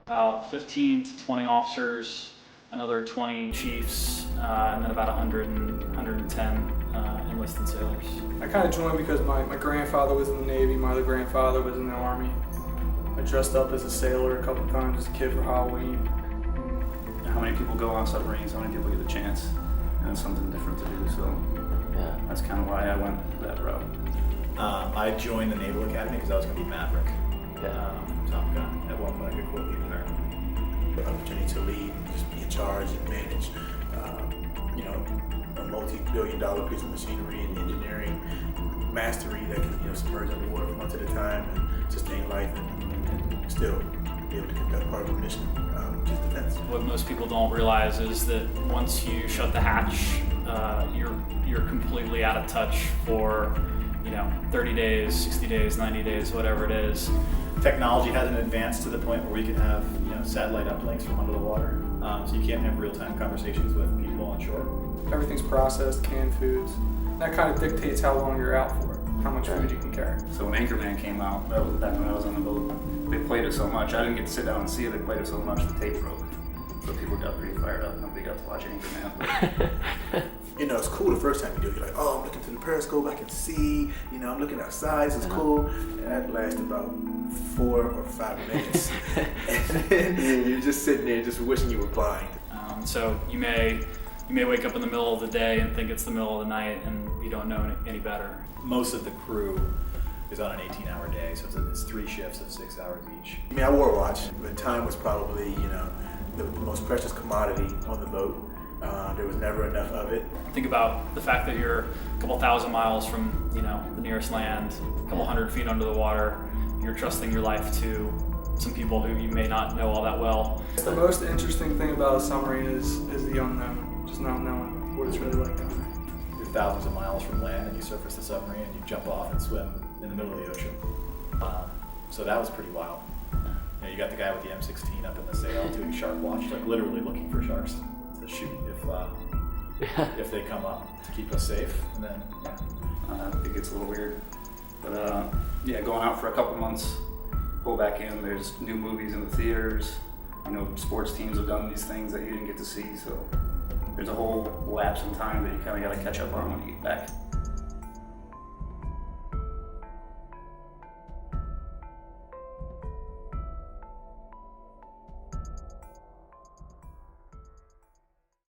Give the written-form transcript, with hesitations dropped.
About 15 to 20 officers, another 20 chiefs, and then about 110 enlisted sailors. I kind of joined because my grandfather was in the Navy, my other grandfather was in the Army. I dressed up as a sailor a couple times as a kid for Halloween. How many people go on submarines? How many people get the chance? And it's something different to do, so yeah, that's kind of why I went that route. I joined the Naval Academy because I was going to be Maverick. Top Gun. At one point I could quote the American. The opportunity to lead, just be in charge and manage, a multi-billion-dollar piece of machinery and engineering mastery that can, submerge underwater for months at a time and sustain life and still be able to conduct part of a mission, which is defense. What most people don't realize is that once you shut the hatch, you're completely out of touch for 30 days, 60 days, 90 days, whatever it is. Technology hasn't advanced to the point where we can have satellite uplinks from under the water, so you can't have real-time conversations with people on shore. Everything's processed, canned foods. That kind of dictates how long you're out for, how much food you can carry. So when Anchorman came out, that was back when I was on the boat, they played it so much. I didn't get to sit down and see it. They played it so much the tape broke. So people got pretty fired up. Nobody got to watch Anchorman. It's cool the first time you do it. You're like, oh, I'm looking through the periscope, I can see, I'm looking outside, this is cool. And that lasts about 4 or 5 minutes. And then you're just sitting there just wishing you were blind. So you may wake up in the middle of the day and think it's the middle of the night and you don't know any better. Most of the crew is on an 18-hour day, so it's 3 shifts of 6 hours each. I wore a watch, but time was probably, the most precious commodity on the boat. There was never enough of it. Think about the fact that you're a couple thousand miles from, the nearest land, a couple hundred feet under the water. You're trusting your life to some people who you may not know all that well. The most interesting thing about a submarine is the unknown, just not knowing what it's really like down there. You're thousands of miles from land and you surface the submarine and you jump off and swim in the middle of the ocean. So that was pretty wild. You got the guy with the M16 up in the sail doing shark watch, like literally looking for sharks to shoot if they come up to keep us safe. And then it gets a little weird. But going out for a couple months, pull back in, there's new movies in the theaters. Sports teams have done these things that you didn't get to see, so there's a whole lapse in time that you kind of got to catch up on when you get back.